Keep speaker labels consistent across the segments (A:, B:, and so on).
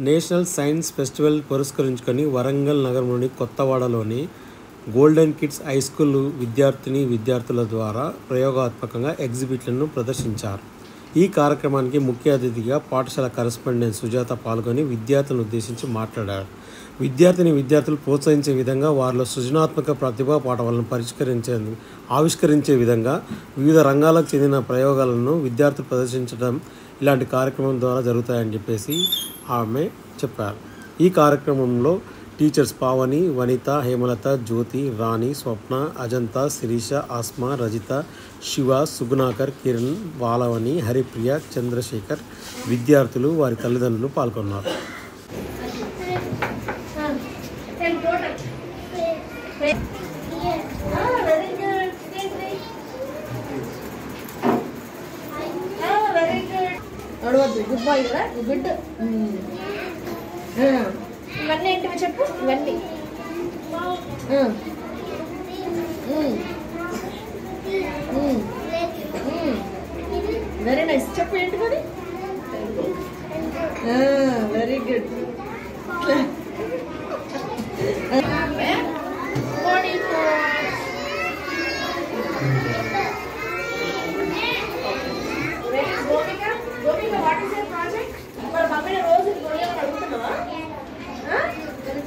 A: National science festival పురస్కరించుకొని వరంగల్ నగరంలోని కొత్తవాడలోని golden kids high school విద్యార్థుల ద్వారా ప్రయోగాత్మకంగా ఎగ్జిబిట్లను ప్రదర్శించారు. ఈ కార్యక్రమానికి ముఖ్య అతిథిగా పాఠశాల కరెస్పాండెంట్ సుజాత పాల్గొని విద్యార్థులను ఉద్దేశించి మాట్లాడారు. విద్యార్థులు ప్రోత్సహించే విధంగా వారిలో సృజనాత్మక ప్రతిభా పాఠవాలను ఆవిష్కరించే విధంగా వివిధ రంగాలకు చెందిన ప్రయోగాలను విద్యార్థులు ప్రదర్శించడం ఇలాంటి కార్యక్రమం ద్వారా జరుగుతాయని చెప్పేసి ఆమె చెప్పారు. ఈ కార్యక్రమంలో టీచర్స్ పావని, వనిత, హేమలత, జ్యోతి, రాణి, స్వప్న, అజంత, శిరీష, ఆస్మా, రజిత, శివ, సుగుణాకర్, కిరణ్, బాలవని, హరిప్రియ, చంద్రశేఖర్, విద్యార్థులు వారి తల్లిదండ్రులు పాల్గొన్నారు.
B: గుడ్ బాయ్ కదా, గుడ్. ఇవన్నీ ఏంటివి చెప్పు. ఇవన్నీ వెరీ నైస్. చెప్పు ఏంటి మరి. Very good.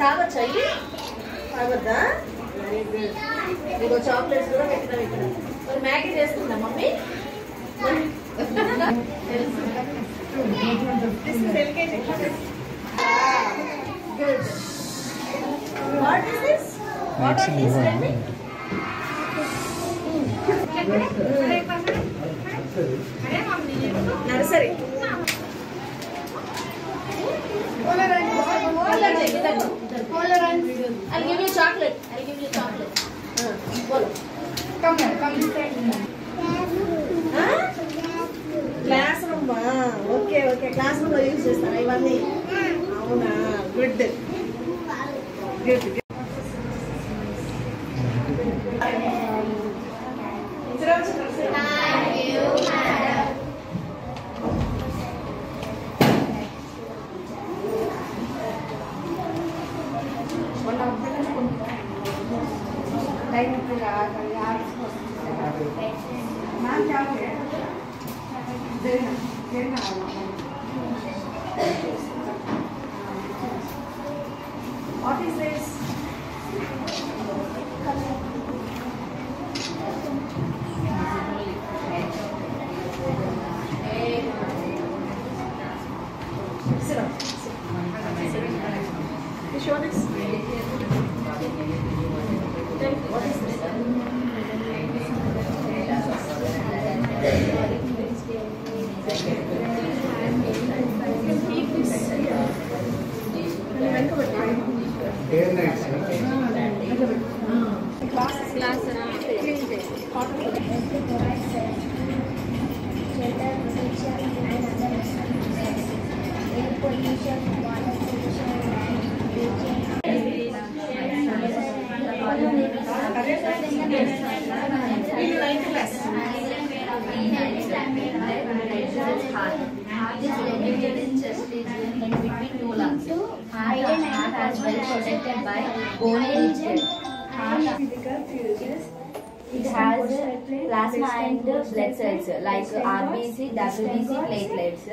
B: తాగొచ్చా? తాగొద్దా? Very good. ఇంకో చాక్లెట్స్ కూడా పెట్టినాం ఇక్కడ. మరి మ్యాగీ చేస్తుందా mummy? What is this? What are these? Nursery. I'll give you chocolate. Bolo. Come here. Come inside. Classroom. Okay. Classroom lo use chestara ivanni. Avuna. Good. What is this? Sit down. You show this? What is this?
C: It has plasma and blood cells like RBC, WBC, platelets.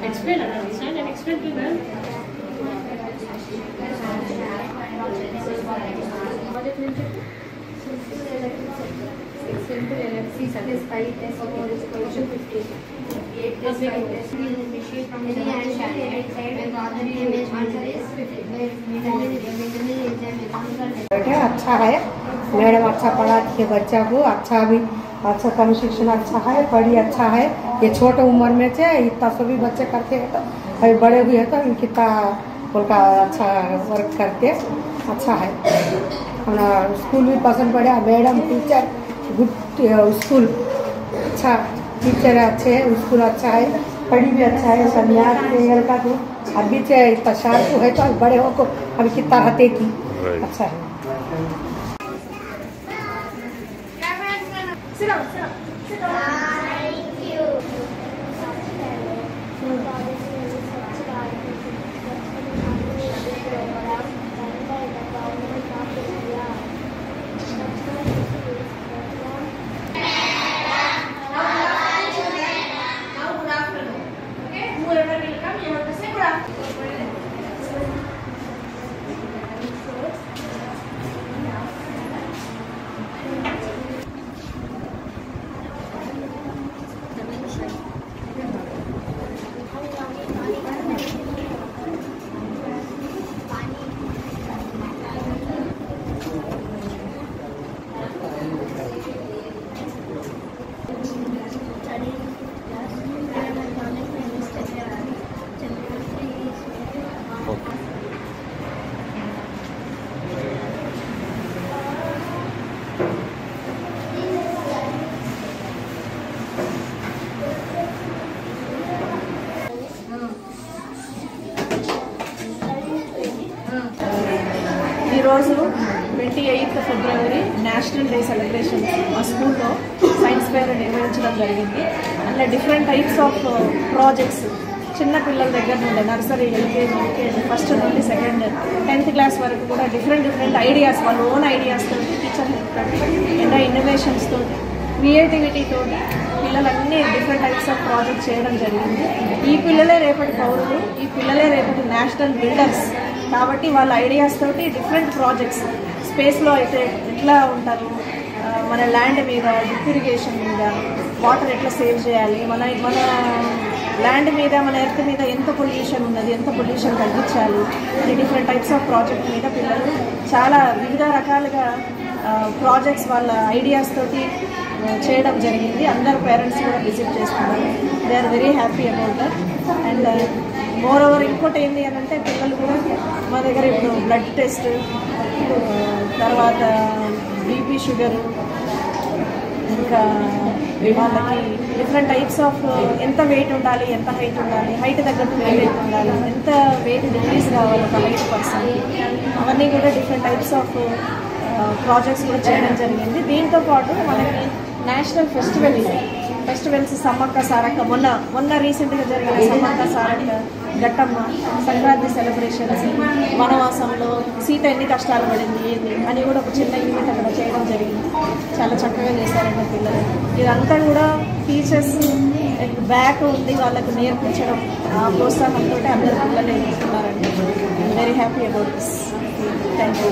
B: Explain, understand and explain to them.
C: Simple LFC satisfied test of qualification 50. 8 test initiate from the
D: अच्छा है. Madam अच्छा पढ़ाती है बच्चा को. अच्छा कम शिक्षण अच्छा है. पढ़ी अच्छा है. ये छोटे उम्र में से इतना सभी बच्चे करते हैं तो अभी बड़े हुए तो कितना उनका अच्छा वर्क करते अच्छा है. स्कूल भी पसंद पड़ा. Madam teacher good. स्कूल अच्छा. टीचर अच्छे है. स्कूल अच्छा है. पढ़ी भी अच्छा है. संन्यास का तो अभी से इतना शार्प है तो बड़े हो को अभी कितना हते की अच्छा है.
B: Sit down, sit down, sit down.
C: Thank you.
B: Now good afternoon. Okay, whoever will come, you have to say good afternoon. ఈరోజు 28th February national day celebrations మా స్కూల్లో సైన్స్ ఫేర్ నిర్వహించడం జరిగింది. అందులో డిఫరెంట్ టైప్స్ ఆఫ్ ప్రాజెక్ట్స్ చిన్న పిల్లల దగ్గర నుండి నర్సరీ, ఎల్కేజీ, యూకేజీ, ఫస్ట్ నుండి సెకండ్ 10th క్లాస్ వరకు కూడా డిఫరెంట్ ఐడియాస్, వాళ్ళ ఓన్ ఐడియాస్తో, టీచర్ ఎన్నో ఇన్నోవేషన్స్తో, క్రియేటివిటీతో పిల్లలన్నీ డిఫరెంట్ టైప్స్ ఆఫ్ ప్రాజెక్ట్ చేయడం జరిగింది. ఈ పిల్లలే రేపటి పౌరులు, ఈ పిల్లలే రేపటి నేషనల్ బిల్డర్స్. కాబట్టి వాళ్ళ ఐడియాస్ తోటి డిఫరెంట్ ప్రాజెక్ట్స్ స్పేస్లో అయితే ఎట్లా ఉంటారు, మన ల్యాండ్ మీద, డ్రిప్ ఇరిగేషన్ మీద, వాటర్ ఎట్లా సేవ్ చేయాలి, మన ల్యాండ్ మీద, మన ఎర్త్ మీద ఎంత పొల్యూషన్ ఉన్నది, ఎంత పొల్యూషన్ తగ్గించాలి అని డిఫరెంట్ టైప్స్ ఆఫ్ ప్రాజెక్ట్ మీద పిల్లలు చాలా వివిధ రకాలుగా ప్రాజెక్ట్స్ వాళ్ళ ఐడియాస్ తోటి చేయడం జరిగింది. అందరు పేరెంట్స్ కూడా విజిట్ చేస్తున్నారు. They are very happy about that. And moreover ఇంకోటి ఏంటి అని అంటే పిల్లలు కూడా మా దగ్గర ఇప్పుడు బ్లడ్ టెస్ట్, తర్వాత బీపీ, షుగరు, ఇంకా వాళ్ళకి డిఫరెంట్ టైప్స్ ఆఫ్ ఎంత వెయిట్ ఉండాలి, ఎంత హైట్ ఉండాలి, హైట్ తగ్గట్టు వెయిట్ ఉండాలి, ఎంత వెయిట్ డిక్రీజ్ కావాలి ఒక హైట్ పర్సన్, అవన్నీ కూడా డిఫరెంట్ టైప్స్ ఆఫ్ ప్రాజెక్ట్స్ కూడా చేయడం జరిగింది. దీంతో పాటు మనకి నేషనల్ ఫెస్టివల్స్ సమ్మక్క సారక్క, మొన్న రీసెంట్గా జరిగిన సమ్మక్క సారక్క, ఘట్టమ్మ, సంక్రాంతి సెలబ్రేషన్స్, వనవాసంలో సీత ఎన్ని కష్టాలు పడింది ఏంది అని కూడా ఒక చిన్న యూనిట్ అక్కడ చేయడం జరిగింది. చాలా చక్కగా చేశారండి పిల్లలు. ఇదంతా కూడా టీచర్స్ బ్యాక్ ఉంది వాళ్ళకు నేర్పించడం, ఆ ప్రోత్సాహంతో అందరు పిల్లలు నేర్చుకున్నారండి. Very happy about this. Thank you.